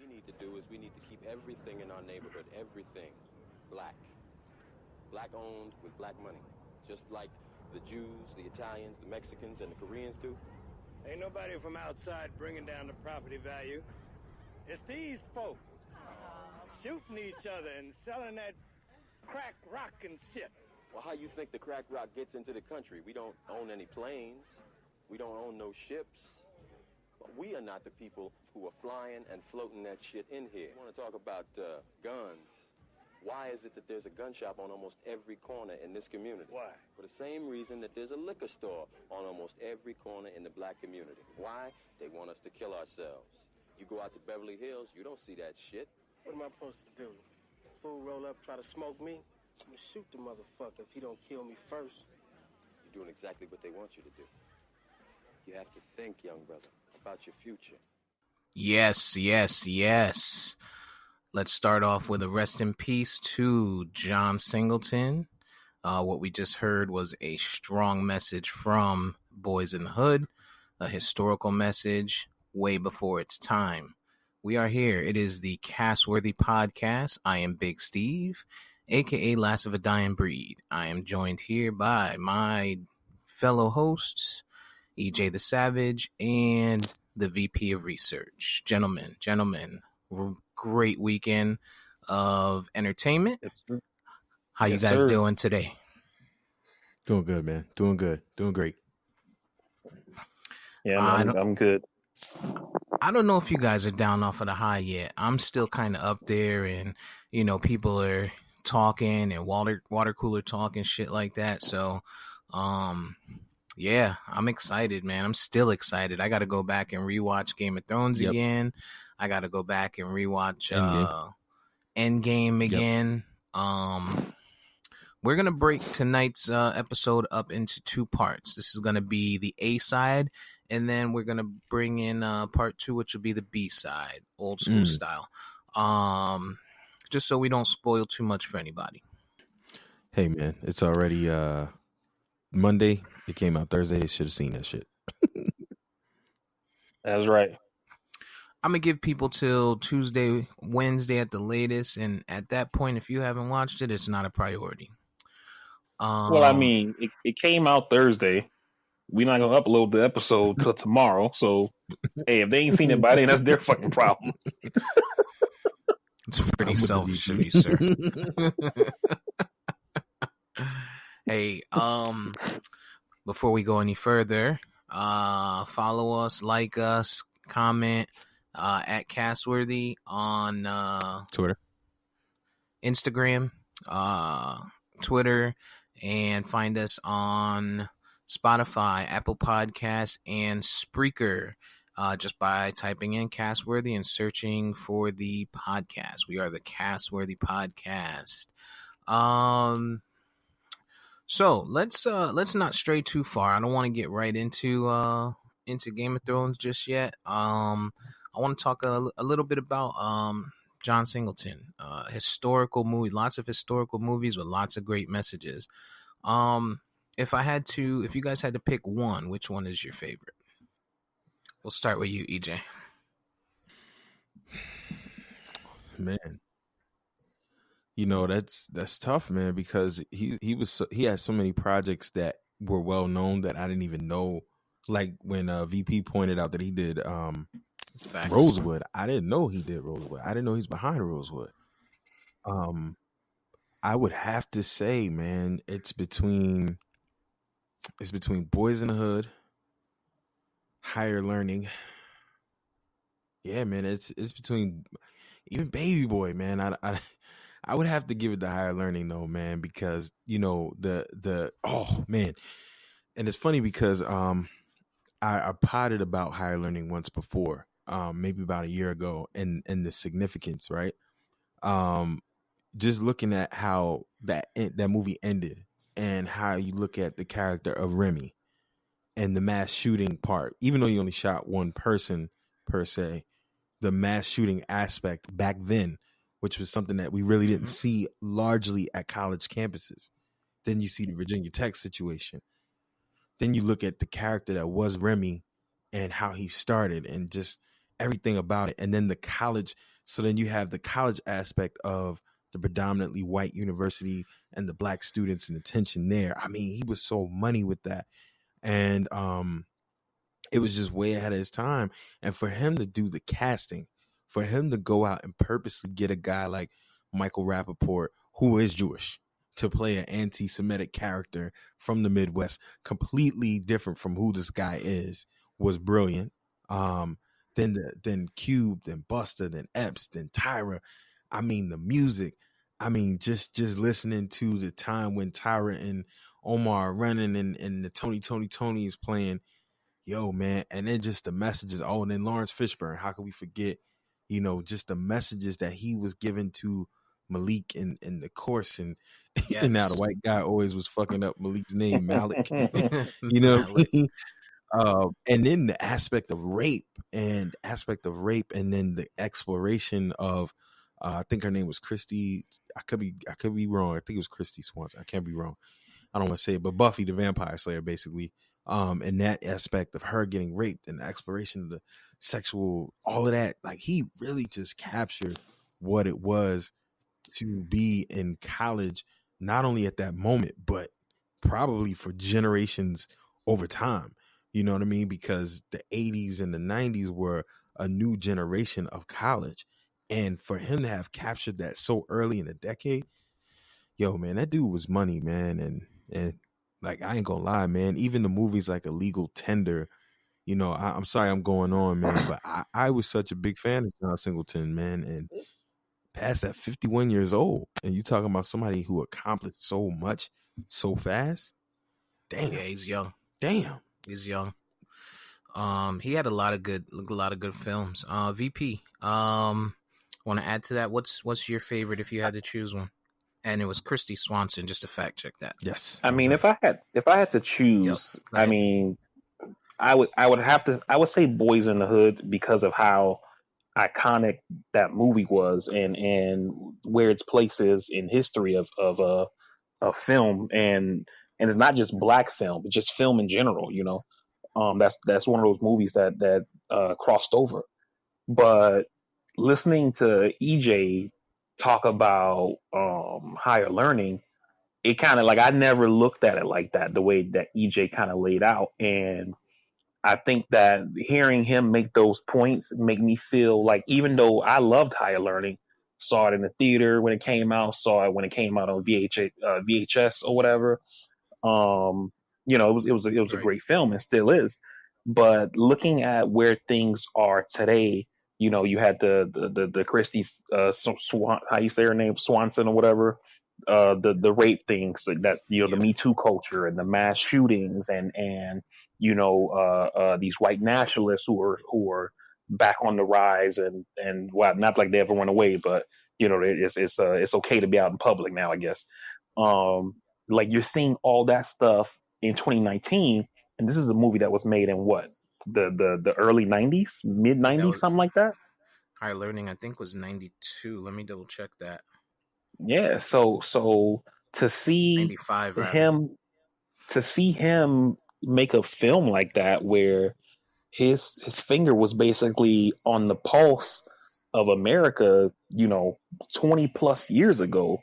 we need to do is we need to keep everything in our neighborhood, everything, black. Black owned with black money. Just like the Jews, the Italians, the Mexicans, and the Koreans do. Ain't nobody from outside bringing down the property value. It's these folks shooting each other and selling that crack rock and shit. Well, how you think the crack rock gets into the country? We don't own any planes. We don't own no ships. But we are not the people who are flying and floating that shit in here. I want to talk about guns. Why is it that there's a gun shop on almost every corner in this community? Why? For the same reason that there's a liquor store on almost every corner in the black community. Why? They want us to kill ourselves. You go out to Beverly Hills, you don't see that shit. What am I supposed to do? Fool roll up, try to smoke me? I'm gonna shoot the motherfucker if he don't kill me first. You're doing exactly what they want you to do. You have to think, young brother, about your future. Yes. Let's start off with a rest in peace to John Singleton. What we just heard was a strong message from Boys in the Hood, a historical message way before its time. We are here. It is the Castworthy Podcast. I am Big Steve, a.k.a. Last of a Dying Breed. I am joined here by my fellow hosts, EJ the Savage and the VP of Research. Gentlemen, great weekend of entertainment. How you guys doing today? Doing good, man. Doing good. Doing great. Yeah, I'm good. I don't know if you guys are down off of the high yet. I'm still kind of up there, and people are talking and water cooler talk and shit like that. So, yeah, I'm excited, man. I'm still excited. I got to go back and rewatch Game of Thrones again. I got to go back and rewatch Endgame again. We're going to break tonight's episode up into two parts. This is going to be the A side, and then we're going to bring in part two, which will be the B side, old school style. Just so we don't spoil too much for anybody. Hey, man, it's already Monday. It came out Thursday. They should have seen that shit. That's right. I'm going to give people till Tuesday, Wednesday at the latest. And at that point, if you haven't watched it, it's not a priority. Well, I mean, it came out Thursday. We're not going to upload the episode till tomorrow. So, hey, if they ain't seen it by then, that's their fucking problem. It's pretty selfish of you, sir. Hey, before we go any further, follow us, like us, comment at Castworthy on Twitter, Instagram, Twitter, and find us on Spotify, Apple Podcasts, and Spreaker. Just by typing in Castworthy and searching for the podcast. We are the Castworthy Podcast. So let's not stray too far. I don't want to get right into Game of Thrones just yet. I want to talk a little bit about John Singleton. Historical movies, lots of historical movies with lots of great messages. If you guys had to pick one, which one is your favorite? We'll start with you, EJ. Man, that's tough, man, because he had so many projects that were well known that I didn't even know. Like when VP pointed out that he did Rosewood, I didn't know he did Rosewood. I didn't know he's behind Rosewood. I would have to say, man, it's between Boys in the Hood, Higher Learning. Yeah, man, it's between even Baby Boy, man. I would have to give it the Higher Learning though, man, because the oh man, and it's funny because I potted about Higher Learning once before, maybe about a year ago, and the significance, right? Just looking at how that movie ended and how you look at the character of Remy and the mass shooting part, even though you only shot one person per se, the mass shooting aspect back then, which was something that we really didn't see largely at college campuses. Then you see the Virginia Tech situation. Then you look at the character that was Remy and how he started and just everything about it. And then the college So then you have the college aspect of the predominantly white university and the black students and the tension there. I mean, he was so money with that. And it was just way ahead of his time. And for him to do the casting, for him to go out and purposely get a guy like Michael Rappaport, who is Jewish, to play an anti-Semitic character from the Midwest, completely different from who this guy is, was brilliant. Then Cube, then Buster, then Epps, then Tyra. I mean, the music. I mean, just listening to the time when Tyra and Omar are running and the Tony is playing. Yo, man. And then just the messages. Oh, and then Lawrence Fishburne. How could we forget, just the messages that he was giving to Malik in the course. And, Yes. and now the white guy always was fucking up Malik's name, Malik. Malik. And then the aspect of rape and then the exploration of, I think her name was Christy. I could be wrong. I think it was Christy Swanson. I can't be wrong. I don't want to say it, but Buffy the Vampire Slayer, basically. And that aspect of her getting raped and the exploration of the sexual, all of that, like he really just captured what it was to be in college, not only at that moment, but probably for generations over time. You know what I mean? Because the 80s and the 90s were a new generation of college. And for him to have captured that so early in the decade, yo, man, that dude was money, man. And like, I ain't gonna lie, man, even the movies like Illegal Tender, I'm sorry I'm going on, man, but I was such a big fan of John Singleton, man. And past that 51 years old, and you talking about somebody who accomplished so much so fast. Damn. Yeah, he's young. Damn. He's young. He had a lot of good films. VP. Want to add to that? What's your favorite if you had to choose one? And it was Christy Swanson. Just to fact check that. Yes. I mean, if I had to choose, Yep. I mean, I would say Boys in the Hood because of how iconic that movie was and where its place is in history of film and it's not just black film, but just film in general. That's one of those movies that crossed over. But listening to EJ talk about higher learning, it kind of like I never looked at it like that, the way that EJ kind of laid out. And I think that hearing him make those points make me feel like, even though I loved higher learning, saw it in the theater when it came out, saw it when it came out on VHS or whatever. It was a great film and still is. But looking at where things are today, you had the Christie how you say her name, Swanson or whatever, the rape things, so that the Me Too culture and the mass shootings and these white nationalists who are back on the rise and well, not like they ever went away, but it's okay to be out in public now, I guess. Like you're seeing all that stuff in 2019, and this is a movie that was made in what, the early 90s, mid 90s, something like that. Higher Learning, I think, was 92. Let me double check that. Yeah, so to see 95 him make a film like that where his finger was basically on the pulse of America, 20 plus years ago.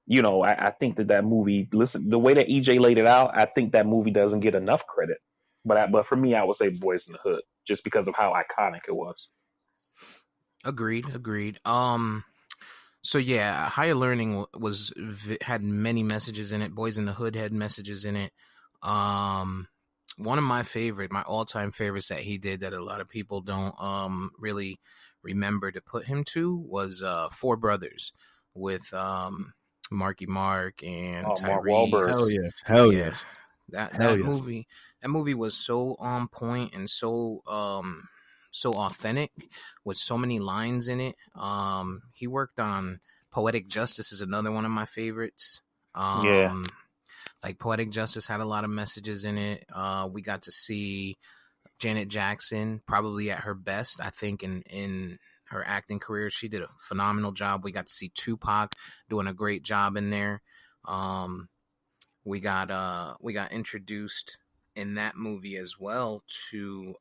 I think that movie, listen, the way that EJ laid it out, I think that movie doesn't get enough credit. But for me, I would say Boys in the Hood, just because of how iconic it was. Agreed. So yeah, Higher Learning had many messages in it. Boys in the Hood had messages in it. One of my all-time favorites that he did that a lot of people don't really remember to put him to was Four Brothers with Marky Mark and Tyrese. Mark Wahlberg. Hell yes. That movie was so on point and so authentic with so many lines in it. He worked on Poetic Justice is another one of my favorites. Like Poetic Justice had a lot of messages in it. We got to see Janet Jackson probably at her best, I think, in her acting career. She did a phenomenal job. We got to see Tupac doing a great job in there. We got introduced in that movie as well to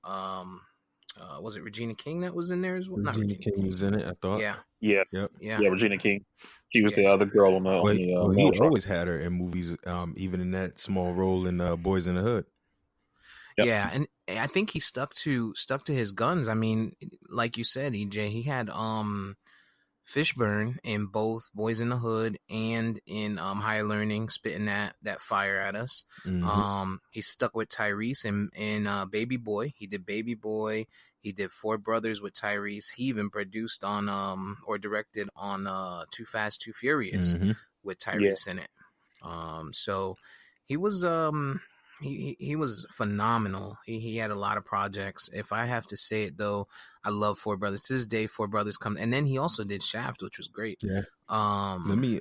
Was it Regina King that was in there as well? Not Regina Regina King was in it, I thought. Yeah, Yeah, Yep. yeah, yeah, Regina King. She was yeah. the other girl on Well, the well, mail he truck. always had her in movies, even in that small role in Boys in the Hood. Yep. Yeah, and I think he stuck to his guns. I mean, like you said, EJ, he had Fishburne in both Boys in the Hood and in Higher Learning, spitting that fire at us. Mhm. He stuck with Tyrese in Baby Boy. He did Baby Boy. He did Four Brothers with Tyrese. He even produced on or directed on Too Fast, Too Furious Mhm. with Yeah. Tyrese in it. So he was he was phenomenal. He had a lot of projects. If I have to say it though, I love Four Brothers. To this day, Four Brothers come, and then he also did Shaft, which was great. Yeah. Let me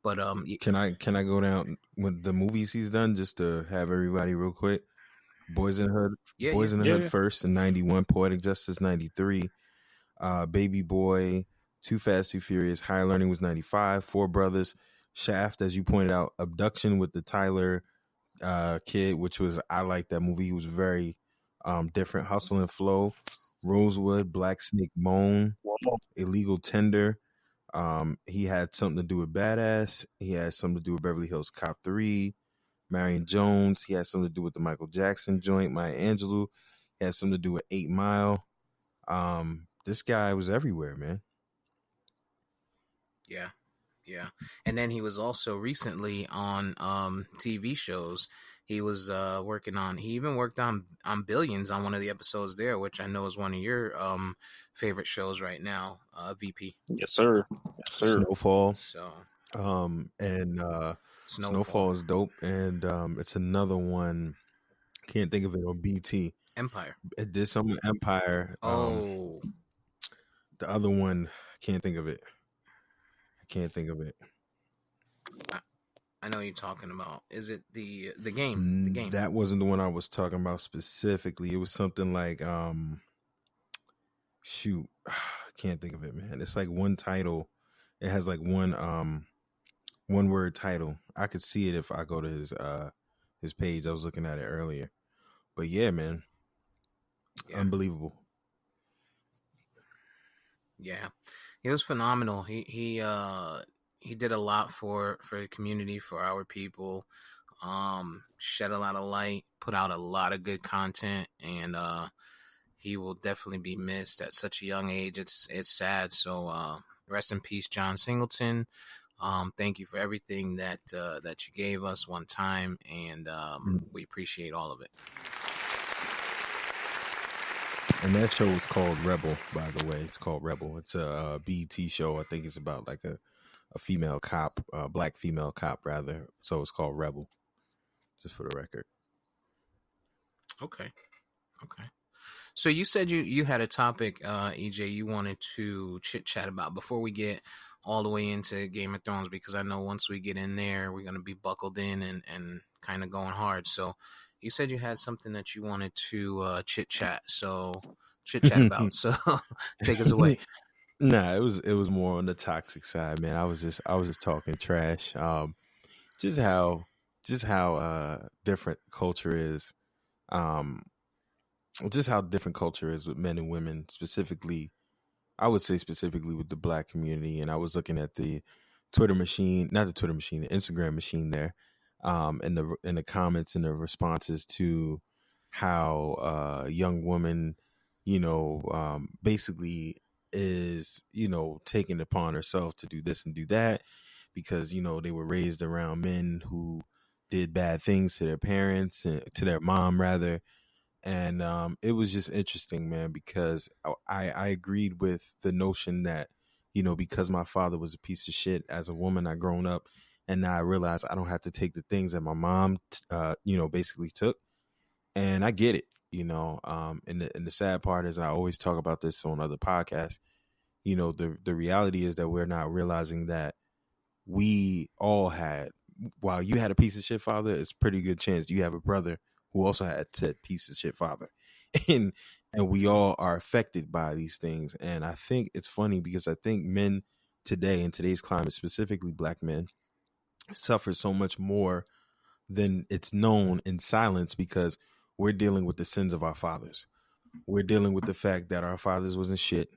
But can I go down with the movies he's done just to have everybody real quick? Boys in the Hood. yeah, Boys in the Hood Yeah. first in 91, Poetic Justice 93, Baby Boy, Too Fast, Too Furious, Higher Learning was 95, Four Brothers, Shaft, as you pointed out, Abduction with the Tyler kid, which was, I like that movie. He was very different. Hustle and Flow, Rosewood, Black Snake Moan, Illegal Tender. He had something to do with Badass. He had something to do with Beverly Hills Cop 3, Marion Jones. He had something to do with the Michael Jackson joint, Maya Angelou. He had something to do with 8 Mile. This guy was everywhere, man. yeah, yeah. And then he was also recently on TV shows. He was working on. He even worked on Billions on one of the episodes there, which I know is one of your favorite shows right now, VP. Yes, sir. Yes, sir. Snowfall. So And Snowfall, is dope. And it's another one. Can't think of it on BT. Empire. It did something with Empire. Oh, The other one, can't think of it. I can't think of it. I know what you're talking about. Is it the game? The game. That wasn't the one I was talking about specifically. It was something like shoot, I can't think of it, man. It's like one title. It has like one word title. I could see it if I go to his page. I was looking at it earlier. But yeah, man. Yeah. Unbelievable. Yeah, he was phenomenal. He did a lot for the community, for our people. Shed a lot of light, put out a lot of good content, and he will definitely be missed at such a young age. It's sad. So rest in peace, John Singleton. Thank you for everything that you gave us one time, and we appreciate all of it. And that show is called Rebel, by the way. It's called Rebel. It's a BET show. I think it's about like a female cop, black female cop, rather. So it's called Rebel, just for the record. Okay. So you said you had a topic, EJ, you wanted to chit chat about before we get all the way into Game of Thrones, because I know once we get in there, we're going to be buckled in and kind of going hard. So you said you had something that you wanted to chit chat about. So take us away. Nah, it was more on the toxic side, man. I was just talking trash. Just how different culture is. Just how different culture is with men and women, specifically. I would say specifically with the black community. And I was looking at the Twitter machine, not the Twitter machine, the Instagram machine there, in the comments and the responses to how a young woman, basically is, taking it upon herself to do this and do that because, they were raised around men who did bad things to their parents and to their mom rather. And it was just interesting, man, because I agreed with the notion that, because my father was a piece of shit as a woman, I grown up, and now I realize I don't have to take the things that my mom, basically took. And I get it, and the sad part is I always talk about this on other podcasts. The reality is that we're not realizing that we all had, while you had a piece of shit father, it's a pretty good chance you have a brother who also had said piece of shit father. And we all are affected by these things. And I think it's funny because I think men today, in today's climate, specifically black men, suffer so much more than it's known in silence because we're dealing with the sins of our fathers. we're dealing with the fact that our fathers wasn't shit.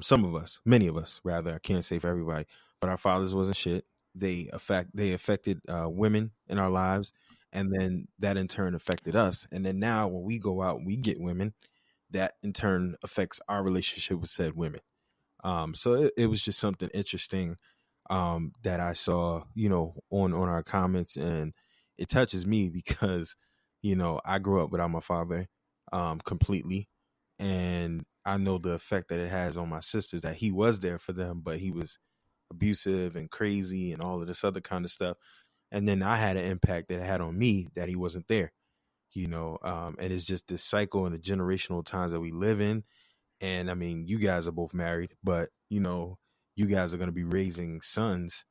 Some of us, many of us, rather, I can't say for everybody, but our fathers wasn't shit. They affected women in our lives, and then that in turn affected us. And then now when we go out and we get women, that in turn affects our relationship with said women. So it was just something interesting that I saw, on our comments, and it touches me because, I grew up without my father completely, and I know the effect that it has on my sisters, that he was there for them, but he was abusive and crazy and all of this other kind of stuff. And then I had an impact that it had on me that he wasn't there, and it's just this cycle and the generational times that we live in. And I mean, you guys are both married, but you guys are going to be raising sons,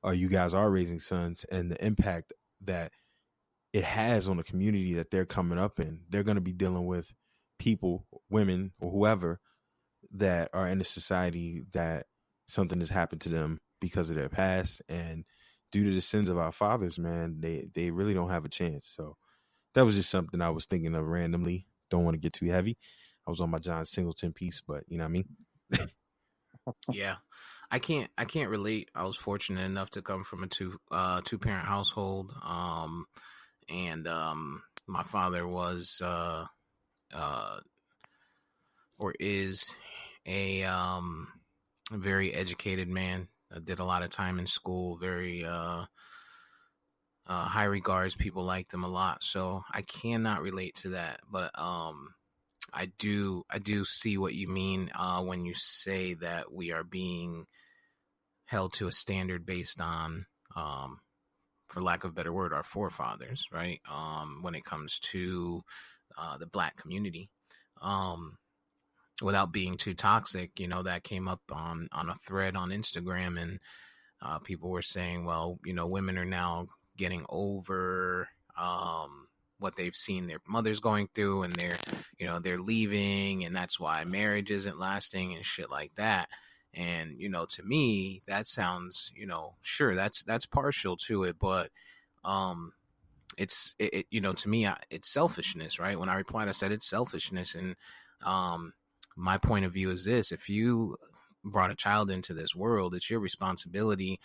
or you guys are raising sons, and the impact that it has on the community that they're coming up in. They're going to be dealing with people, women, or whoever that are in a society that something has happened to them because of their past, and due to the sins of our fathers, man, they really don't have a chance. So that was just something I was thinking of randomly. Don't want to get too heavy. I was on my John Singleton piece, but you know what I mean? Yeah. I can't relate. I was fortunate enough to come from a two parent household. And my father was or is a very educated man. Did a lot of time in school, very high regards. People liked him a lot. So I cannot relate to that. But I do see what you mean when you say that we are being held to a standard based on, for lack of a better word, our forefathers, right? When it comes to the Black community, without being too toxic, that came up on a thread on Instagram, and people were saying, well, women are now getting over what they've seen their mothers going through, and they're leaving, and that's why marriage isn't lasting and shit like that. And to me that sounds, sure, that's partial to it, but to me, it's selfishness, right? When I replied, I said it's selfishness. And my point of view is this: if you brought a child into this world, it's your responsibility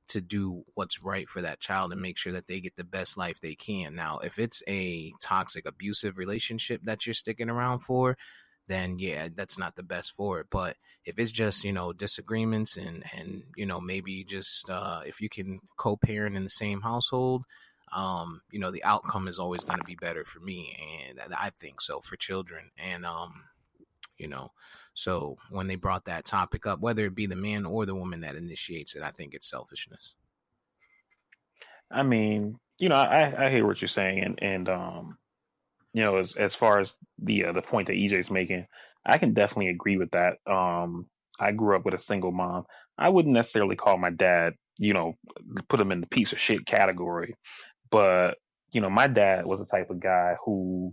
to do what's right for that child and make sure that they get the best life they can. Now, if it's a toxic, abusive relationship that you're sticking around for, then yeah, that's not the best for it. But if it's just, disagreements and maybe just if you can co-parent in the same household, the outcome is always going to be better for me. And I think so for children. And, so when they brought that topic up, whether it be the man or the woman that initiates it, I think it's selfishness. I mean, I hear what you're saying, and as far as the point that EJ's making, I can definitely agree with that. I grew up with a single mom. I wouldn't necessarily call my dad, put him in the piece of shit category, but my dad was the type of guy who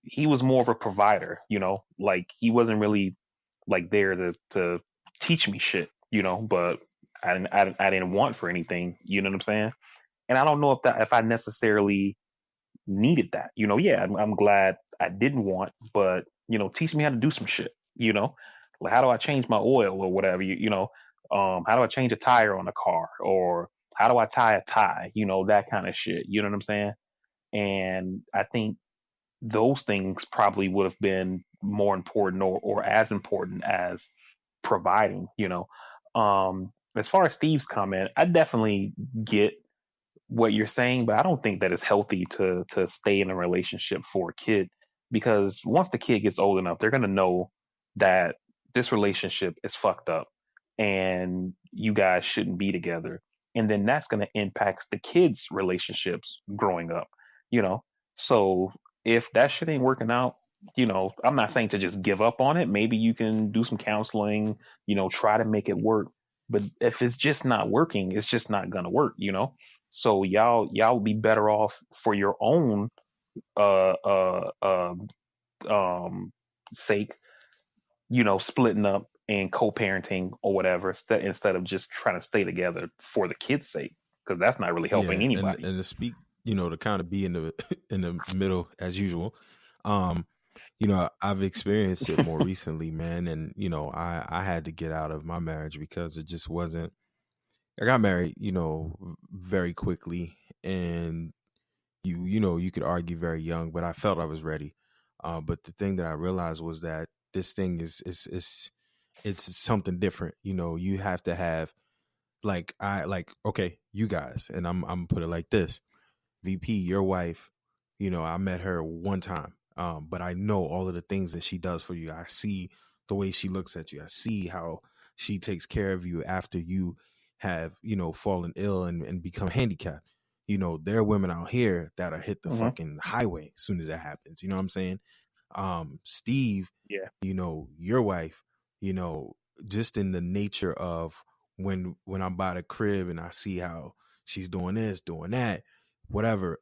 he was more of a provider, like he wasn't really like there to teach me shit, but I didn't want for anything, you know what I'm saying? And I don't know if I necessarily needed that. Yeah, I'm glad I didn't want, but teach me how to do some shit. Like how do I change my oil or whatever? How do I change a tire on a car, or how do I tie a tie? That kind of shit. You know what I'm saying? And I think those things probably would have been more important, or as important as providing. As far as Steve's comment, I definitely get what you're saying, but I don't think that it's healthy to stay in a relationship for a kid, because once the kid gets old enough, they're gonna know that this relationship is fucked up and you guys shouldn't be together. And then that's gonna impact the kids' relationships growing up, you know. So if that shit ain't working out, I'm not saying to just give up on it. Maybe you can do some counseling, try to make it work. But if it's just not working, it's just not gonna work. So y'all be better off for your own uh uh uh um sake, splitting up and co-parenting or whatever, instead of just trying to stay together for the kids' sake, because that's not really helping Yeah, and anybody. to speak, to kind of be in the in the middle as usual. Um, I've experienced it more recently, man. And, I had to get out of my marriage because it just wasn't, I got married, very quickly. And you could argue very young, but I felt I was ready. But the thing that I realized was that this thing is it's something different. You have to have okay, you guys, and I'm gonna put it like this. VP, your wife, I met her one time. But I know all of the things that she does for you. I see the way she looks at you. I see how she takes care of you after you have, fallen ill and become handicapped. There are women out here that'll hit the fucking highway as soon as that happens. You know what I'm saying? Steve, Yeah. Your wife, just in the nature of when I'm by the crib and I see how she's doing this, doing that, whatever,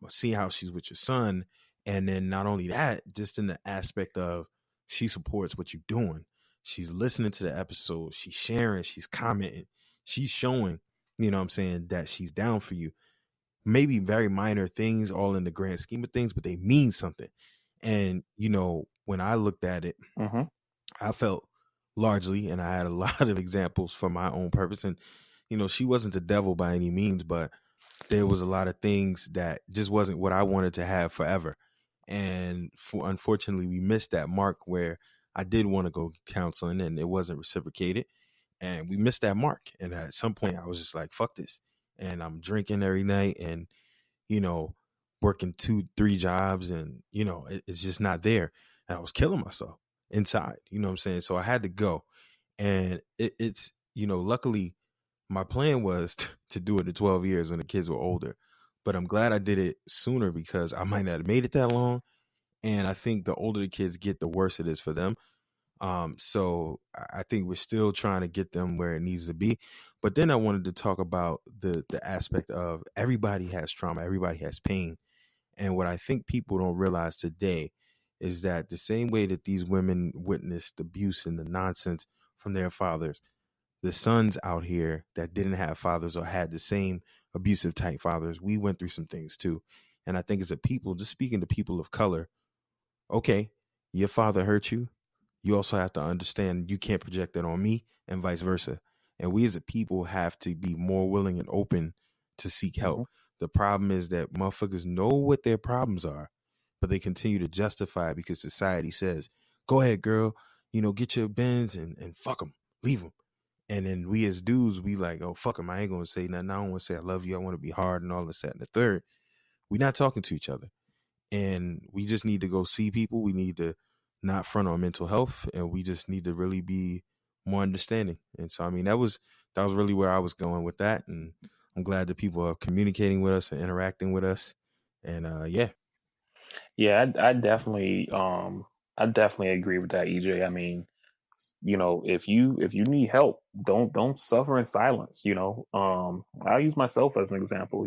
see how she's with your son. And then not only that, just in the aspect of she supports what you're doing. She's listening to the episode, she's sharing, she's commenting, she's showing, what I'm saying, that she's down for you. Maybe very minor things all in the grand scheme of things, but they mean something. And, when I looked at it, I felt largely, and I had a lot of examples for my own purpose. And, she wasn't the devil by any means, but there was a lot of things that just wasn't what I wanted to have forever. And unfortunately, we missed that mark where I did want to go counseling and it wasn't reciprocated. And we missed that mark. And at some point, I was just like, fuck this. And I'm drinking every night and, working 2-3 jobs and, it's just not there. And I was killing myself inside, you know what I'm saying? So I had to go. And it's, luckily my plan was to do it in 12 years when the kids were older. But I'm glad I did it sooner because I might not have made it that long. And I think the older the kids get, the worse it is for them. So I think we're still trying to get them where it needs to be. But then I wanted to talk about the aspect of everybody has trauma, everybody has pain. And what I think people don't realize today is that the same way that these women witnessed abuse and the nonsense from their fathers, the sons out here that didn't have fathers or had the same abusive type fathers, we went through some things too. And I think as a people, just speaking to people of color, okay, your father hurt you. You also have to understand you can't project that on me and vice versa. And we as a people have to be more willing and open to seek help. The problem is that motherfuckers know what their problems are, but they continue to justify it because society says, go ahead, girl, get your Benz and fuck them, leave them. And then we as dudes, we like, oh, fuck them. I ain't going to say nothing. I don't want to say I love you. I want to be hard and all this, that, and the third. We're not talking to each other. And we just need to go see people. We need to not front on mental health. And we just need to really be more understanding. And so, I mean, that was really where I was going with that. And I'm glad that people are communicating with us and interacting with us. And yeah. Yeah, I definitely agree with that, EJ. I mean, if you need help, don't suffer in silence. I'll use myself as an example.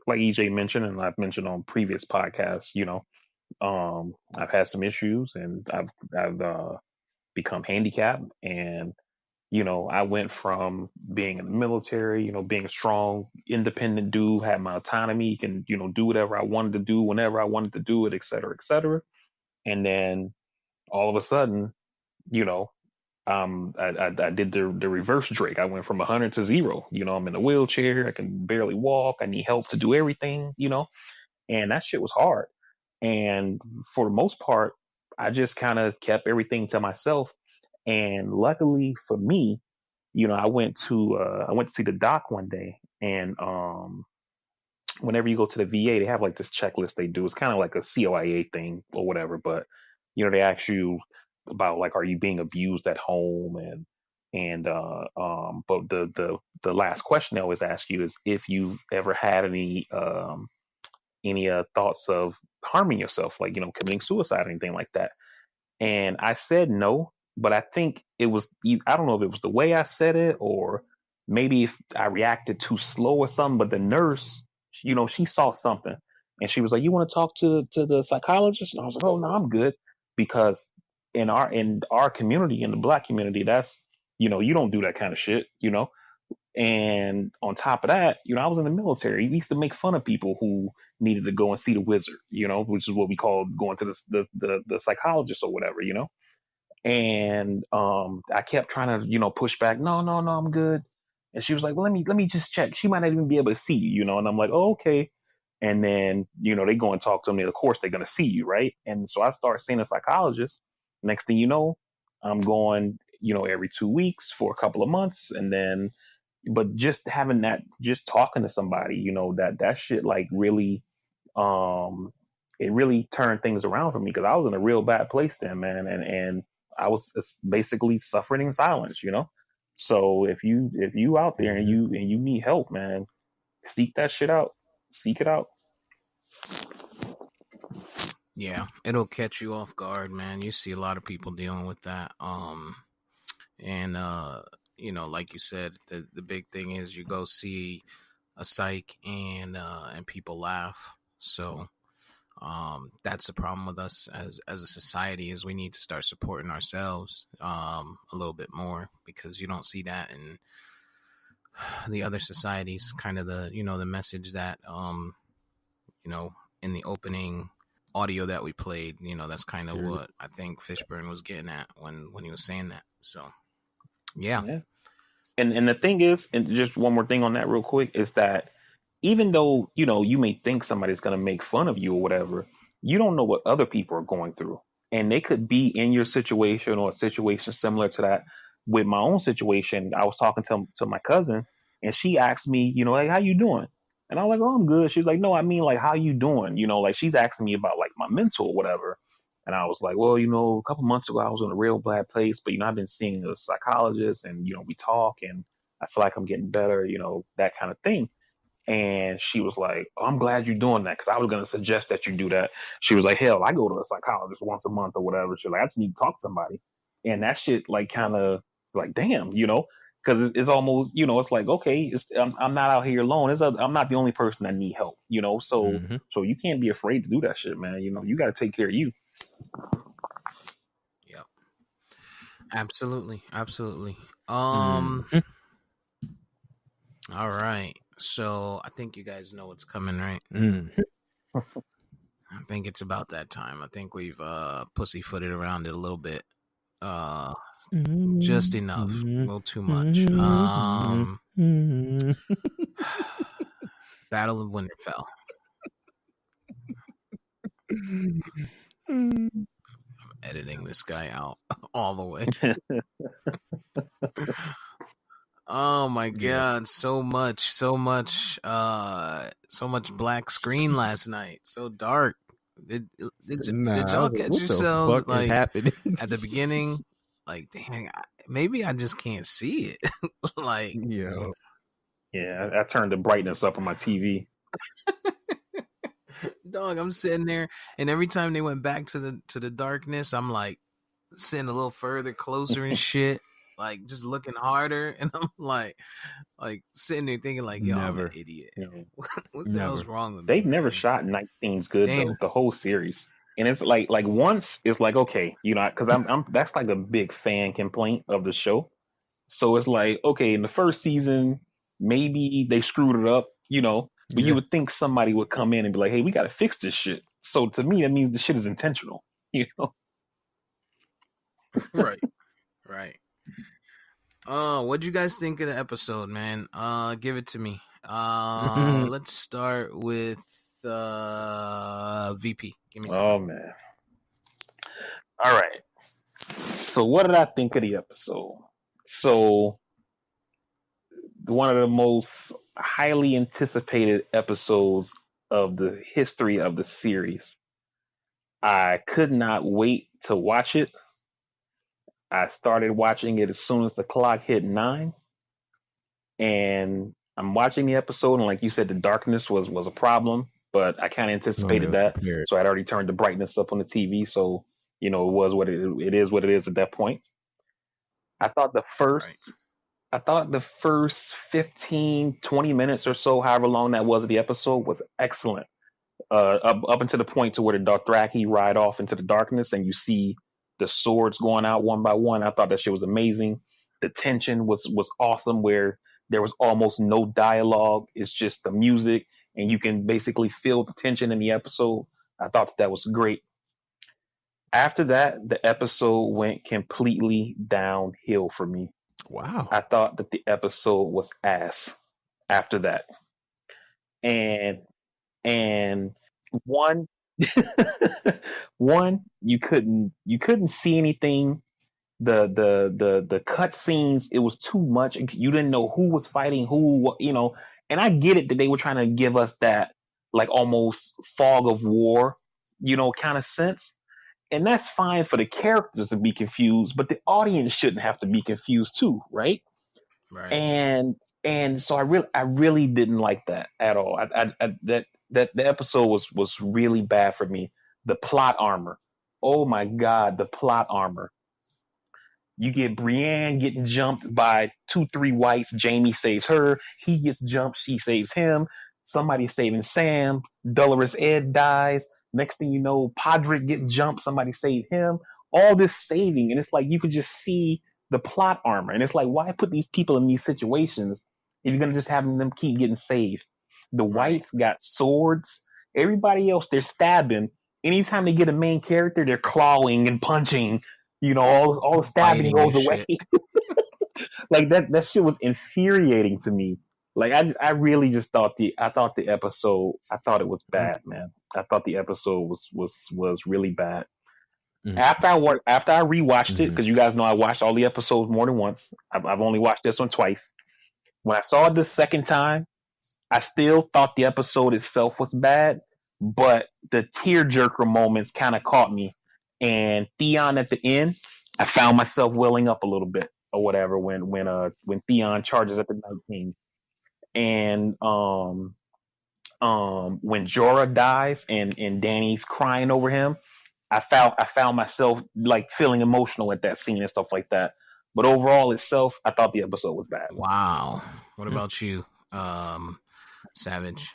Like EJ mentioned, and I've mentioned on previous podcasts. I've had some issues, and I've become handicapped, and I went from being in the military, being a strong, independent dude, had my autonomy, can do whatever I wanted to do whenever I wanted to do it, et cetera, et cetera. And then all of a sudden, I did the reverse Drake. I went from 100 to 0. I'm in a wheelchair. I can barely walk. I need help to do everything, and that shit was hard. And for the most part, I just kind of kept everything to myself. And luckily for me, I went to see the doc one day, and whenever you go to the VA, they have like this checklist they do. It's kind of like a COIA thing or whatever, but they ask you about like, are you being abused at home, but the last question they always ask you is if you've ever had any thoughts of harming yourself, like committing suicide or anything like that. And I said no, but I think it was, I don't know if it was the way I said it or maybe if I reacted too slow or something, but the nurse, she saw something and she was like, you want to talk to the psychologist? And I was like, oh no, I'm good. Because in our community, in the Black community, that's, you don't do that kind of shit, And on top of that, I was in the military. We used to make fun of people who needed to go and see the wizard, which is what we call going to the psychologist or whatever, And I kept trying to, push back. No, no, no, I'm good. And she was like, well, let me just check. She might not even be able to see you, And I'm like, oh, okay. And then, they go and talk to them. And of course, they're going to see you, right? And so I start seeing a psychologist. Next thing you know, I'm going, every 2 weeks for a couple of months. And then, but just having that, just talking to somebody, that shit like really, it really turned things around for me because I was in a real bad place then, man. And I was basically suffering in silence, So if you out there and you need help, man, seek that shit out. Seek it out. Yeah, it'll catch you off guard, man. You see a lot of people dealing with that. And like you said, the big thing is you go see a psych and people laugh. So that's the problem with us as a society is we need to start supporting ourselves a little bit more because you don't see that in the other societies. Kind of the the message that in the opening audio that we played, that's kind of what I think Fishburne was getting at when he was saying that. So yeah. And the thing is, and just one more thing on that real quick, is that even though, you may think somebody's going to make fun of you or whatever, you don't know what other people are going through. And they could be in your situation or a situation similar to that. With my own situation, I was talking to my cousin and she asked me, like, how you doing? And I was like, oh, I'm good. She's like, no, I mean, like, how you doing? Like she's asking me about like my mental or whatever. And I was like, well, a couple months ago, I was in a real bad place, but, I've been seeing a psychologist and, we talk and I feel like I'm getting better, that kind of thing. And she was like, oh, I'm glad you're doing that because I was going to suggest that you do that. She was like, hell, I go to a psychologist once a month or whatever. She's like, I just need to talk to somebody. And that shit like kind of like, damn, because it's almost, it's like, okay, I'm not out here alone. I'm not the only person that need help, so you can't be afraid to do that shit, man. You got to take care of you. Yep. Absolutely. All right. So I think you guys know what's coming, right? I think it's about that time. I think we've pussyfooted around it a little bit. Just enough. A little too much. Battle of Winterfell. I'm editing this guy out all the way. Oh my God, so much black screen last night. So dark. Did y'all catch yourselves like at the beginning? Like, dang, maybe I just can't see it. Like, yeah, I turned the brightness up on my TV. Dog, I'm sitting there, and every time they went back to the darkness, I'm like sitting a little further, closer and shit. Like just looking harder, and I'm like sitting there thinking like, yo, I'm an idiot. What the hell's wrong with me? They've never shot night scenes good though, the whole series. And it's like once it's like, okay, because I'm that's like a big fan complaint of the show. So it's like, okay, in the first season, maybe they screwed it up, but you would think somebody would come in and be like, hey, we got to fix this shit. So to me, that means the shit is intentional, Right. What'd you guys think of the episode, man? Give it to me. Let's start with VP. Give me some. Oh man. All right. So what did I think of the episode? So one of the most highly anticipated episodes of the history of the series. I could not wait to watch it. I started watching it as soon as the clock hit 9. And I'm watching the episode, and like you said, the darkness was a problem, but I kind of anticipated that. So I'd already turned the brightness up on the TV, so it was what it is what it is at that point. I thought the first 15, 20 minutes or so, however long that was of the episode, was excellent. Up until the point to where the Dothraki ride off into the darkness and you see the swords going out one by one. I thought that shit was amazing. The tension was awesome, where There was almost no dialogue. It's just the music, and you can basically feel the tension in the episode. I thought that was great. After that, the episode went completely downhill for me. Wow. I thought that the episode was ass after that. And and one one, you couldn't see anything. The cut scenes, it was too much. You didn't know who was fighting who, and I get it that they were trying to give us that like almost fog of war, kind of sense. And that's fine for the characters to be confused, but the audience shouldn't have to be confused too, right? Right. And so I really didn't like that at all. That the episode was really bad for me. The plot armor. Oh my God, the plot armor. You get Brienne getting jumped by 2-3 whites. Jamie saves her. He gets jumped. She saves him. Somebody saving Sam. Dolores Ed dies. Next thing you know, Podrick get jumped. Somebody save him. All this saving. And it's like you could just see the plot armor. And it's like, why put these people in these situations if you're going to just have them keep getting saved? The whites got swords. Everybody else, they're stabbing. Anytime they get a main character, they're clawing and punching. All the stabbing Fighting goes and away. shit. Like that shit was infuriating to me. Like I really just thought the episode, I thought it was bad, man. I thought the episode was really bad. Mm. After I rewatched it, Mhm. because you guys know I watched all the episodes more than once. I've only watched this one twice. When I saw it the second time, I still thought the episode itself was bad, but the tearjerker moments kind of caught me. And Theon at the end, I found myself welling up a little bit or whatever when Theon charges at the Night King, and when Jorah dies and Dany's crying over him, I found myself like feeling emotional at that scene and stuff like that. But overall itself, I thought the episode was bad. Wow. What about you, Savage?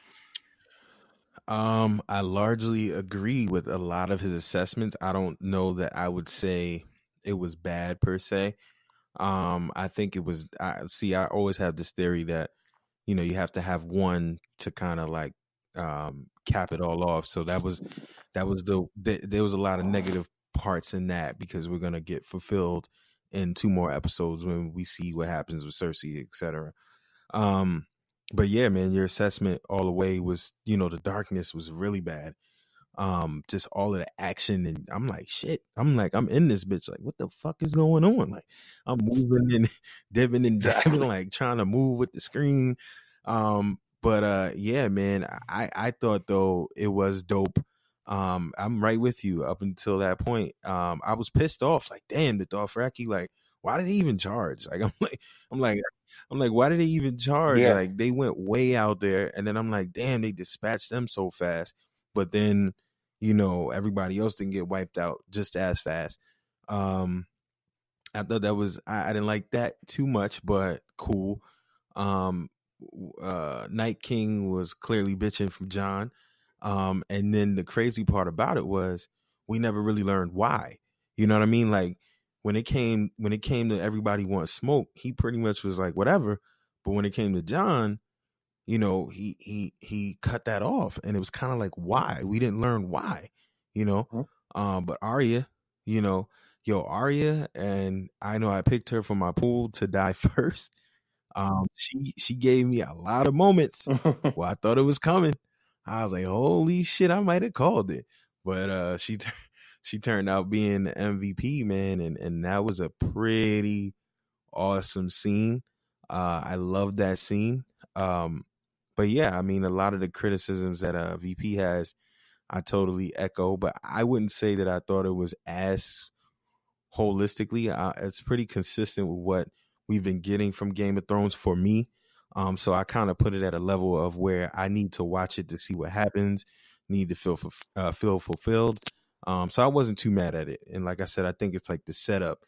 I largely agree with a lot of his assessments. I don't know that I would say it was bad per se. I think it was. I always have this theory that you have to have one to kind of like cap it all off. So there was a lot of negative parts in that because we're gonna get fulfilled in 2 more episodes when we see what happens with Cersei, etc. But yeah, man, your assessment all the way was, the darkness was really bad. Just all of the action, and I'm like, shit. I'm in this bitch. Like, what the fuck is going on? Like, I'm moving and dipping and dabbing, like trying to move with the screen. But yeah, man, I thought though it was dope. I'm right with you up until that point. I was pissed off. Like, damn, the Dothraki, like, why did they even charge? Like, I'm like, why did they even charge? Yeah. Like, they went way out there, and then I'm like, damn, they dispatched them so fast. But then, everybody else didn't get wiped out just as fast. I thought that was I didn't like that too much, but cool. Night King was clearly bitching from John. And then the crazy part about it was we never really learned why. You know what I mean? Like when it came to everybody wants smoke, he pretty much was like whatever. But when it came to John, he cut that off, and it was kind of like why we didn't learn why, But Arya, Arya, and I know I picked her for my pool to die first. She gave me a lot of moments. Well, I thought it was coming. I was like, holy shit, I might have called it, but she turned out being the MVP, man, and that was a pretty awesome scene. I love that scene. But yeah, I mean, a lot of the criticisms that VP has, I totally echo. But I wouldn't say that I thought it was as holistically. It's pretty consistent with what we've been getting from Game of Thrones for me. So I kind of put it at a level of where I need to watch it to see what happens. Need to feel fulfilled. So I wasn't too mad at it. And like I said, I think it's like the setup.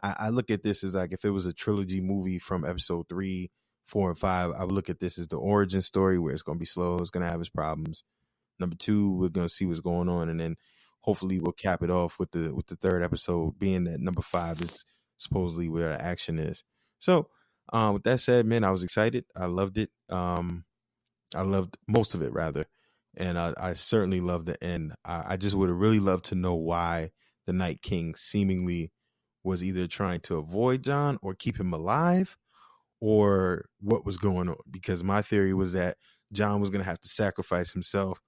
I look at this as like if it was a trilogy movie from episode 3, 4, and 5, I would look at this as the origin story where it's going to be slow. It's going to have its problems. Number 2, we're going to see what's going on. And then hopefully we'll cap it off with the 3rd episode being that number 5 is supposedly where the action is. So With that said, man, I was excited. I loved it. I loved most of it rather, and I certainly loved the end. I just would have really loved to know why the Night King seemingly was either trying to avoid John or keep him alive, or what was going on. Because my theory was that John was going to have to sacrifice himself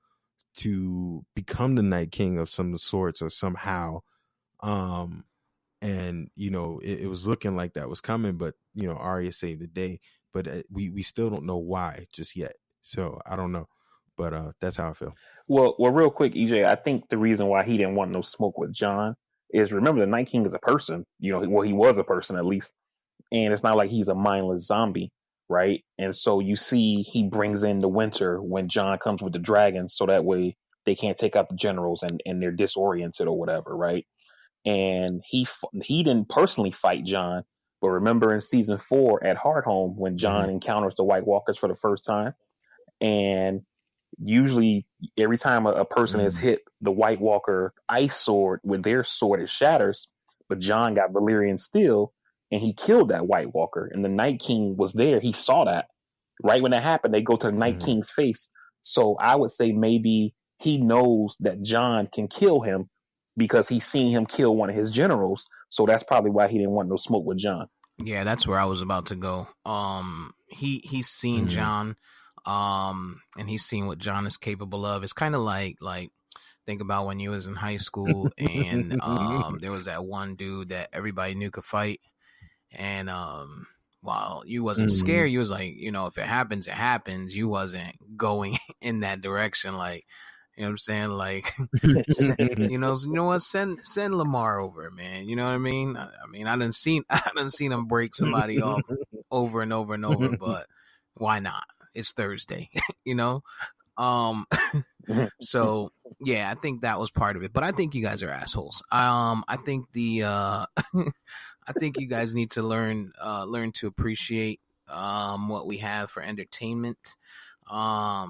to become the Night King of some sorts or somehow. And it was looking like that was coming, but Arya saved the day. But we still don't know why just yet. So I don't know, but that's how I feel. Well, real quick, EJ, I think the reason why he didn't want no smoke with John is, remember, the Night King is a person. Well, he was a person at least, and it's not like he's a mindless zombie, right? And so you see, he brings in the winter when John comes with the dragons, so that way they can't take out the generals and they're disoriented or whatever, right? And he didn't personally fight John, but remember in season 4 at Hardhome when John encounters the White Walkers for the first time, and usually every time a person has hit the White Walker ice sword with their sword, it shatters. But John got Valyrian steel and he killed that White Walker. And the Night King was there. He saw that. Right when that happened, they go to the Night King's face. So I would say maybe he knows that John can kill him because he's seen him kill one of his generals. So that's probably why he didn't want no smoke with John. Yeah, that's where I was about to go. He's seen John. And he's seen what John is capable of. It's kind of like think about when you was in high school and there was that one dude that everybody knew could fight, and while you wasn't scared, you was like, if it happens, it happens. You wasn't going in that direction, like, you know what I'm saying, like, you know what, send Lamar over, man. You know what I mean? I done seen him break somebody off over and over and over, but why not? It's Thursday, So yeah, I think that was part of it. But I think you guys are assholes. I think I think you guys need to learn to appreciate what we have for entertainment. I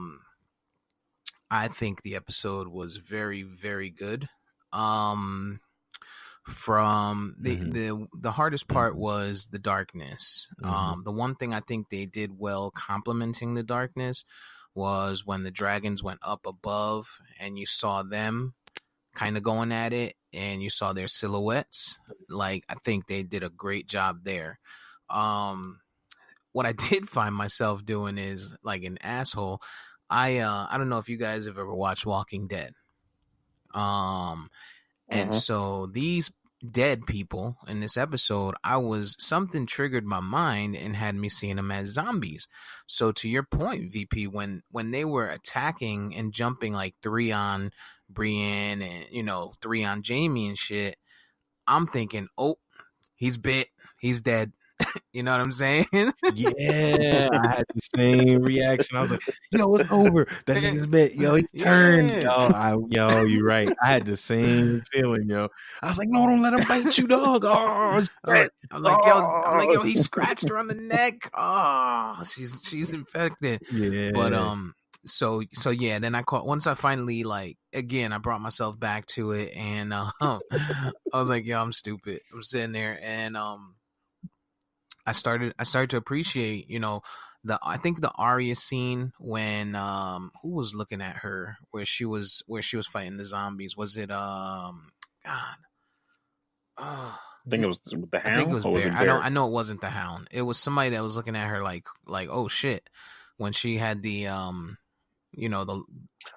think the episode was very, very good. From the hardest part was the darkness. The one thing I think they did well complementing the darkness was when the dragons went up above and you saw them kind of going at it and you saw their silhouettes. Like, I think they did a great job there. What I did find myself doing is like an asshole. I don't know if you guys have ever watched Walking Dead. And so these dead people in this episode, something triggered my mind and had me seeing them as zombies. So to your point, VP, when they were attacking and jumping like 3 on Brienne and 3 on Jamie and shit, I'm thinking, oh, he's bit, he's dead. You know what I'm saying? Yeah, I had the same reaction. I was like, yo, it's over. That nigga's bit. Yo, he turned. Yo, you're right. I had the same feeling, yo. I was like, no, don't let him bite you, dog. Oh, I'm like, yo, he scratched her on the neck. Oh, she's infected. Yeah. But so yeah, then once I finally, like, again, I brought myself back to it, and I was like, yo, I'm stupid. I'm sitting there, and I started to appreciate, I think the Arya scene when who was looking at her where she was fighting the zombies. Was it God? I think it was the Hound. I think it was Bear. I know it wasn't the Hound. It was somebody that was looking at her like oh shit, when she had the the.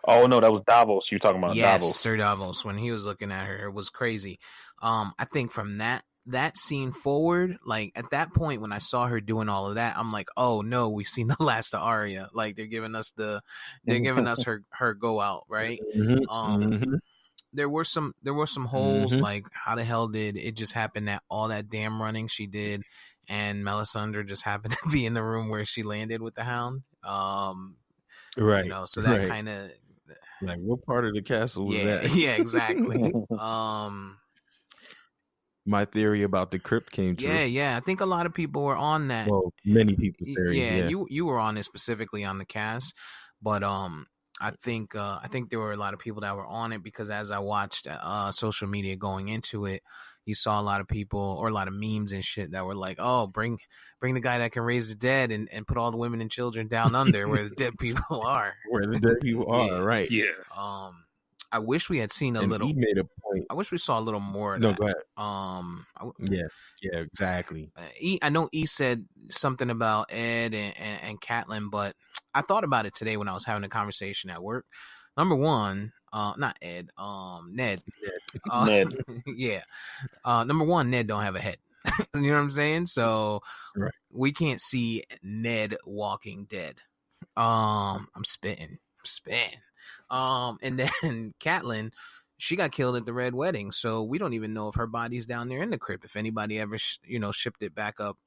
Oh no, that was Davos. You're talking about Davos. Sir Davos. When he was looking at her, it was crazy. I think from that scene forward, like at that point when I saw her doing all of that, I'm like, oh no, we've seen the last of Arya. Like they're giving us her go out, right? There were some holes, like how the hell did it just happen that all that damn running she did and Melisandre just happened to be in the room where she landed with the Hound? Right. So that kind of, like, what part of the castle was that? Yeah, exactly. My theory about the crypt came true. Yeah. I think a lot of people were on that. Well, many people's theory. Yeah, you were on it specifically on the cast, but I think there were a lot of people that were on it because as I watched social media going into it, you saw a lot of people or a lot of memes and shit that were like, "Oh, bring the guy that can raise the dead and put all the women and children down under where the dead people are." Where the dead people are, Yeah. right? Yeah. I wish we had seen a And little. he made a point. I wish we saw a little more of No, that. go ahead. Yeah, exactly. I know E said something about Ed and Catelyn, but I thought about it today when I was having a conversation at work. Number one, not Ed, Ned. Ned. Yeah. Number one, Ned don't have a head. You know what I'm saying? So Right. we can't see Ned walking dead. I'm spitting. And then Catelyn, she got killed at the Red Wedding, so we don't even know if her body's down there in the crypt. If anybody ever, shipped it back up,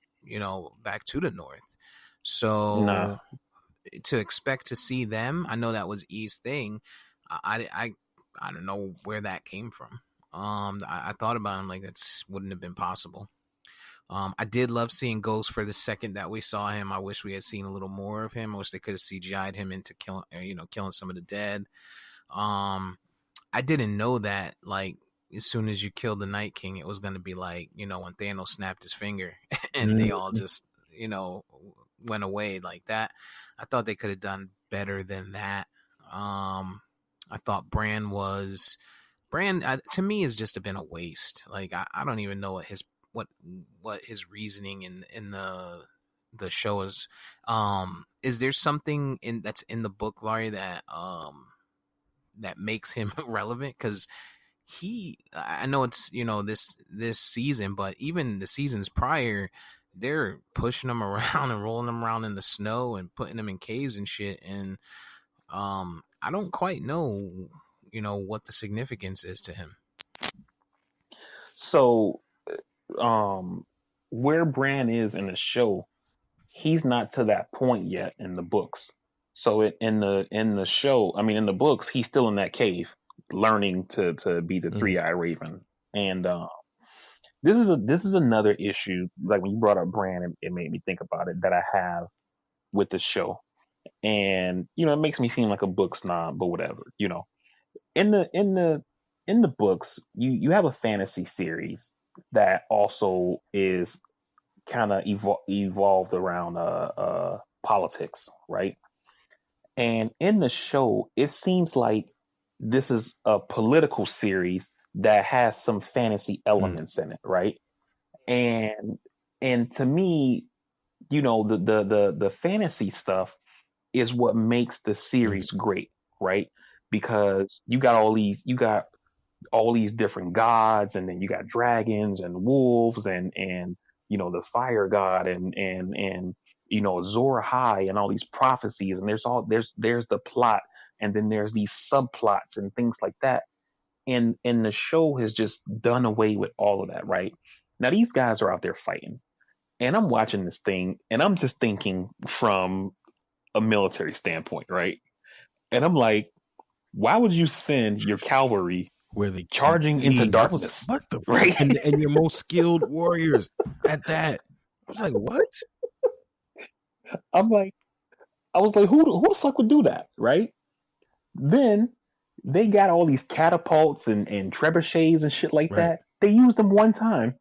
back to the north. So Nah. to expect to see them, I know that was E's thing. I don't know where that came from. I thought about it, I'm like, that wouldn't have been possible. I did love seeing Ghost for the second that we saw him. I wish we had seen a little more of him. I wish they could have CGI'd him into killing some of the dead. I didn't know that, like, as soon as you killed the Night King, it was going to be like, when Thanos snapped his finger and they all just, went away like that. I thought they could have done better than that. I thought Bran to me has just been a waste. Like, I don't even know what his reasoning in the show is. Is there something that's in the book, Vari, that makes him relevant? Because I know it's this season, but even the seasons prior, they're pushing him around and rolling him around in the snow and putting him in caves and shit. And I don't quite know what the significance is to him. So, where Bran is in the show, he's not to that point yet in the books. So in the show, I mean, in the books, he's still in that cave, learning to be the three-eyed raven. And this is another issue. Like when you brought up Bran, it made me think about it, that I have with the show. And it makes me seem like a book snob, but whatever. In the books, you have a fantasy series that also is kind of evolved around politics, right? And in the show, it seems like this is a political series that has some fantasy elements in it, right? And to me, the fantasy stuff is what makes the series great, right? Because you got all these different gods, and then you got dragons and wolves and the fire god and Azor Ahai and all these prophecies, and there's the plot, and then there's these subplots and things like that. And the show has just done away with all of that, right? Now these guys are out there fighting, and I'm watching this thing, and I'm just thinking from a military standpoint, right? And I'm like, why would you send your cavalry Where they charging into darkness? What the fuck? Right? And your most skilled warriors at that. I was like, what? I was like, who the fuck would do that, right? Then they got all these catapults and trebuchets and shit like that. They used them one time,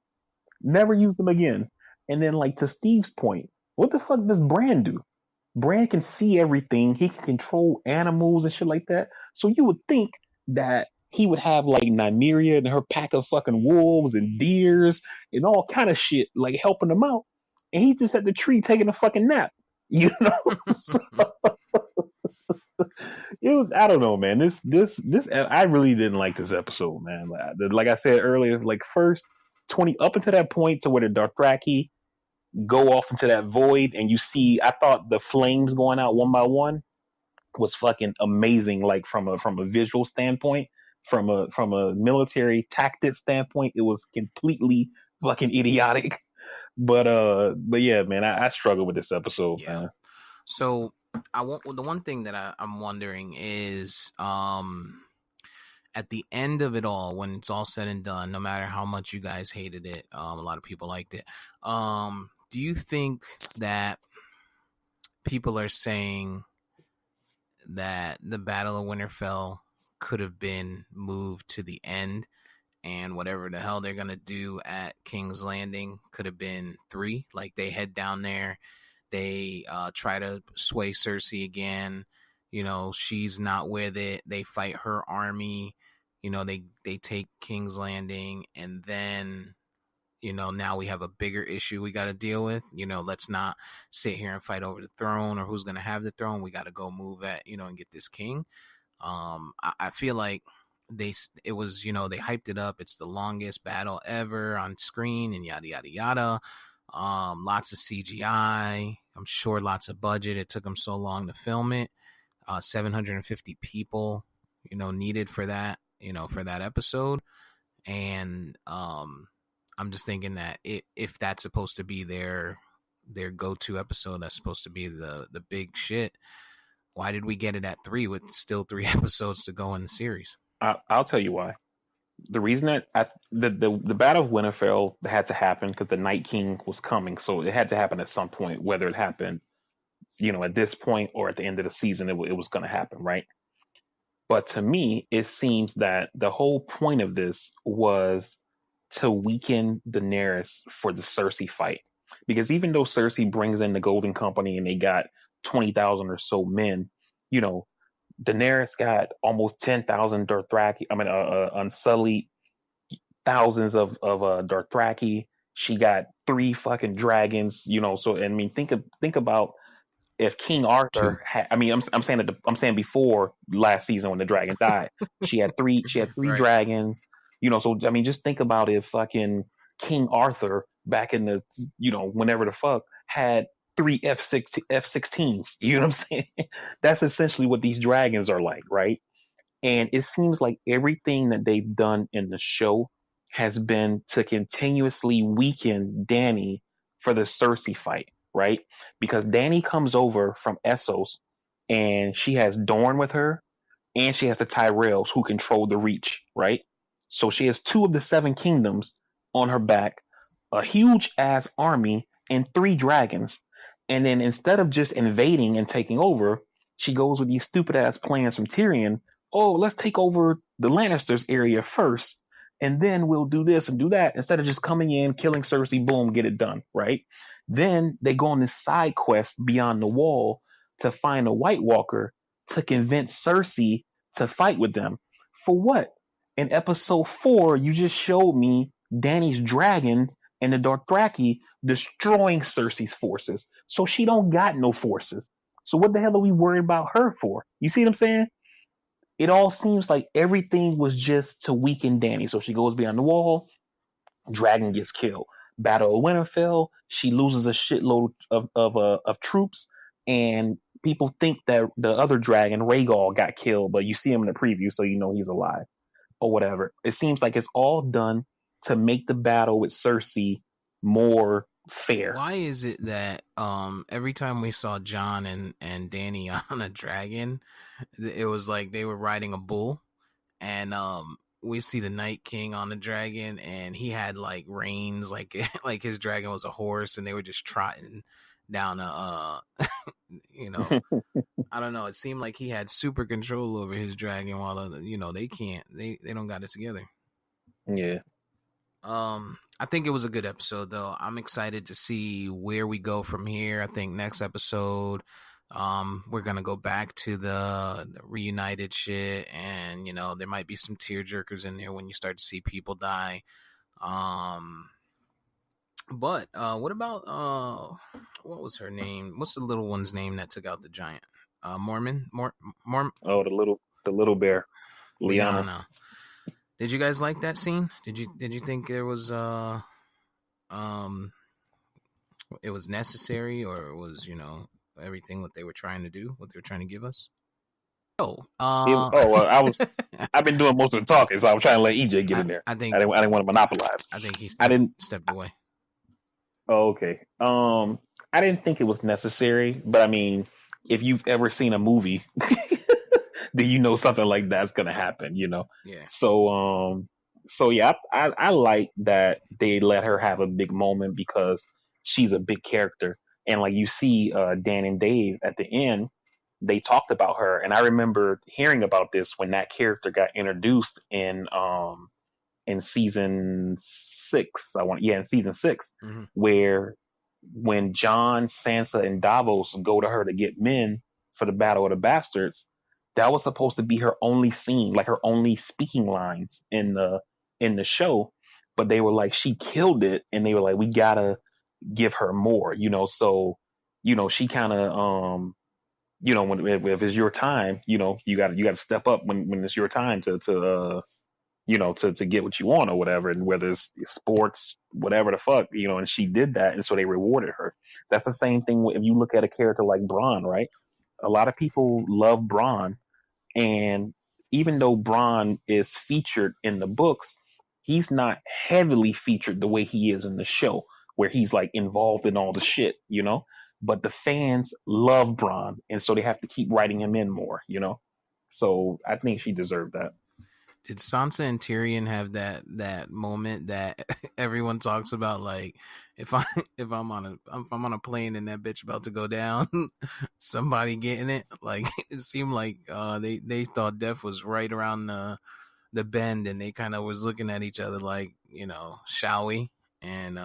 never used them again. And then, like, to Steve's point, what the fuck does Bran do? Bran can see everything. He can control animals and shit like that. So you would think that he would have like Nymeria and her pack of fucking wolves and deers and all kind of shit, like helping him out. And he's just at the tree taking a fucking nap. So, it was, I don't know, man. This I really didn't like this episode, man. Like I said earlier, like first 20 up until that point to where the Dothraki go off into that void, and you see, I thought the flames going out one by one was fucking amazing. Like from a visual standpoint, from a military tactics standpoint, it was completely fucking idiotic. But yeah, man, I struggle with this episode, man. So the one thing that I'm wondering is, at the end of it all, when it's all said and done, no matter how much you guys hated it, a lot of people liked it. Do you think that people are saying, that the Battle of Winterfell could have been moved to the end, and whatever the hell they're gonna do at King's Landing could have been 3. Like, they head down there, they try to sway Cersei again. She's not with it. They fight her army. They take King's Landing, and then now we have a bigger issue we got to deal with. Let's not sit here and fight over the throne or who's going to have the throne. We got to go move at, and get this king. I feel like they hyped it up. It's the longest battle ever on screen and yada, yada, yada. Lots of CGI. I'm sure lots of budget. It took them so long to film it. 750 people, needed for that, for that episode. And, I'm just thinking that if that's supposed to be their go-to episode, that's supposed to be the big shit, why did we get it at 3 with still 3 episodes to go in the series? I'll tell you why. The reason that the Battle of Winterfell had to happen because the Night King was coming, so it had to happen at some point. Whether it happened, at this point or at the end of the season, it was going to happen, right? But to me, it seems that the whole point of this was to weaken Daenerys for the Cersei fight. Because even though Cersei brings in the Golden Company and they got 20,000 or so men, Daenerys got almost 10,000 Dothraki. Unsullied thousands of Dothraki. She got 3 fucking dragons. So think about if King Arthur had. I'm saying before last season when the dragon died, she had 3 Right. dragons. So just think about if fucking King Arthur back in the whenever the fuck had 3 F-16s. You know what I'm saying? That's essentially what these dragons are like, right? And it seems like everything that they've done in the show has been to continuously weaken Dany for the Cersei fight, right? Because Dany comes over from Essos and she has Dorne with her and she has the Tyrells who control the Reach, right? So she has 2 of the 7 kingdoms on her back, a huge ass army, and 3 dragons. And then instead of just invading and taking over, she goes with these stupid ass plans from Tyrion. Oh, let's take over the Lannisters area first, and then we'll do this and do that. Instead of just coming in, killing Cersei, boom, get it done, right? Then they go on this side quest beyond the wall to find a White Walker to convince Cersei to fight with them. For what? In episode 4, you just showed me Dany's dragon and the Dothraki destroying Cersei's forces. So she don't got no forces. So what the hell are we worried about her for? You see what I'm saying? It all seems like everything was just to weaken Dany. So she goes beyond the wall, dragon gets killed. Battle of Winterfell, she loses a shitload of troops, and people think that the other dragon, Rhaegal, got killed, but you see him in the preview, so you know he's alive. Or whatever. It seems like it's all done to make the battle with Cersei more fair. Why is it that every time we saw Jon and Dany on a dragon, it was like they were riding a bull, and we see the Night King on the dragon, and he had like reins, like like his dragon was a horse, and they were just trotting down a I don't know. It seemed like he had super control over his dragon, while they can't. They don't got it together. Yeah. I think it was a good episode, though. I'm excited to see where we go from here. I think next episode, we're gonna go back to the reunited shit, and there might be some tearjerkers in there when you start to see people die. But what about what was her name? What's the little one's name that took out the giant? Mormon. Oh, the little bear, Lyanna. Did you guys like that scene? Did you think there was it was necessary, or it was everything what they were trying to do, what they were trying to give us? I've been doing most of the talking, so I was trying to let EJ get in there. I didn't want to monopolize. I think he stepped away. Oh, okay. I didn't think it was necessary, but I mean, if you've ever seen a movie, then you know something like that's gonna happen, Yeah. So yeah, I like that they let her have a big moment because she's a big character, and like you see Dan and Dave at the end, they talked about her, and I remember hearing about this when that character got introduced in season 6. In season 6, where when John, Sansa, and Davos go to her to get men for the Battle of the Bastards, that was supposed to be her only scene, like her only speaking lines in the show. But they were like, she killed it, and they were like, we gotta give her more, So, she kind of, when if it's your time, you got to step up when it's your time to get what you want or whatever, and whether it's sports, whatever the fuck, and she did that, and so they rewarded her. That's the same thing if you look at a character like Bronn, right? A lot of people love Bronn, and even though Bronn is featured in the books, he's not heavily featured the way he is in the show, where he's like involved in all the shit, But the fans love Bronn, and so they have to keep writing him in more, So I think she deserved that. Did Sansa and Tyrion have that moment that everyone talks about? Like, if I'm on a plane and that bitch about to go down, somebody getting it. Like, it seemed like they thought death was right around the bend, and they kind of was looking at each other like, shall we? And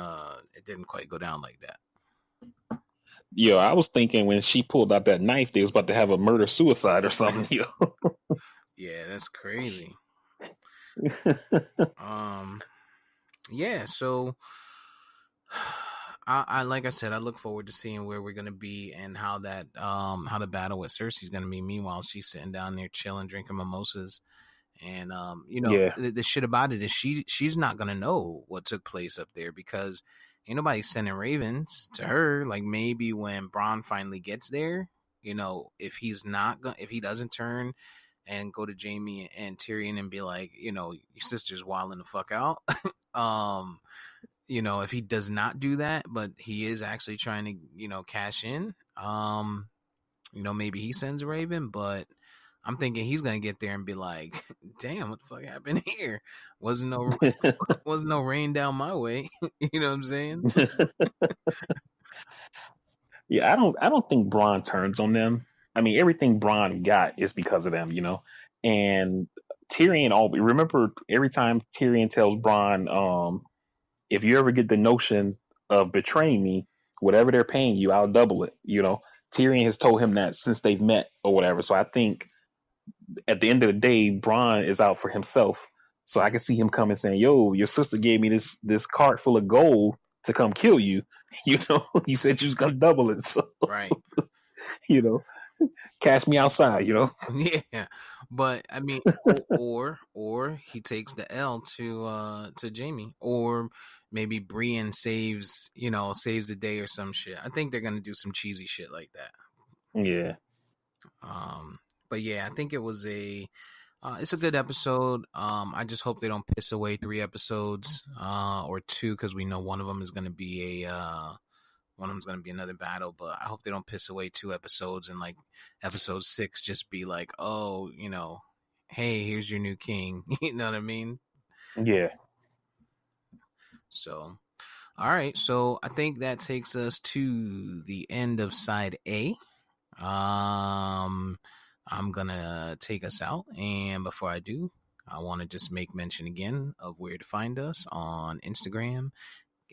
it didn't quite go down like that. Yo, I was thinking when she pulled out that knife, they was about to have a murder suicide or something. Yeah, that's crazy. Yeah, so I like I said, I look forward to seeing where we're gonna be and how the battle with Cersei's gonna be. Meanwhile, she's sitting down there chilling, drinking mimosas, and the shit about it is she's not gonna know what took place up there because ain't nobody sending ravens to her. Like, maybe when Bronn finally gets there, if he doesn't turn and go to Jaime and Tyrion and be like, your sister's wilding the fuck out. If he does not do that, but he is actually trying to, cash in, maybe he sends a raven, but I'm thinking he's going to get there and be like, damn, what the fuck happened here? Wasn't no rain down my way. You know what I'm saying? Yeah, I don't think Bronn turns on them. I mean, everything Bronn got is because of them, And Tyrion, remember every time Tyrion tells Bronn, if you ever get the notion of betraying me, whatever they're paying you, I'll double it. Tyrion has told him that since they've met or whatever. So I think at the end of the day, Bronn is out for himself. So I can see him coming saying, yo, your sister gave me this cart full of gold to come kill you. You said you was going to double it. So, right. Cash me outside, Yeah. But I mean, or he takes the L to Jaime, or maybe Brienne saves the day or some shit. I think they're going to do some cheesy shit like that. Yeah. But yeah, I think it was it's a good episode. I just hope they don't piss away 3 episodes, or 2, because we know one of them is going to be another battle. But I hope they don't piss away 2 episodes and like episode 6 just be like, oh, hey, here's your new king. You know what I mean? Yeah. So, all right. So I think that takes us to the end of side A. I'm gonna take us out, and before I do, I want to just make mention again of where to find us on Instagram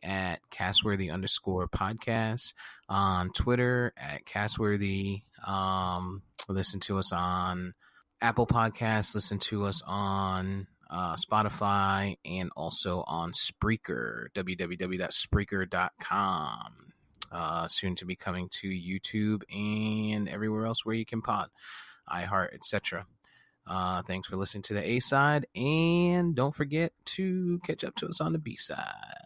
at Castworthy_podcast, on Twitter at Castworthy. Listen to us on Apple Podcasts, listen to us on Spotify, and also on Spreaker, www.spreaker.com. Soon to be coming to YouTube and everywhere else where you can pod, iHeart, etc. Thanks for listening to the A side, and don't forget to catch up to us on the B side.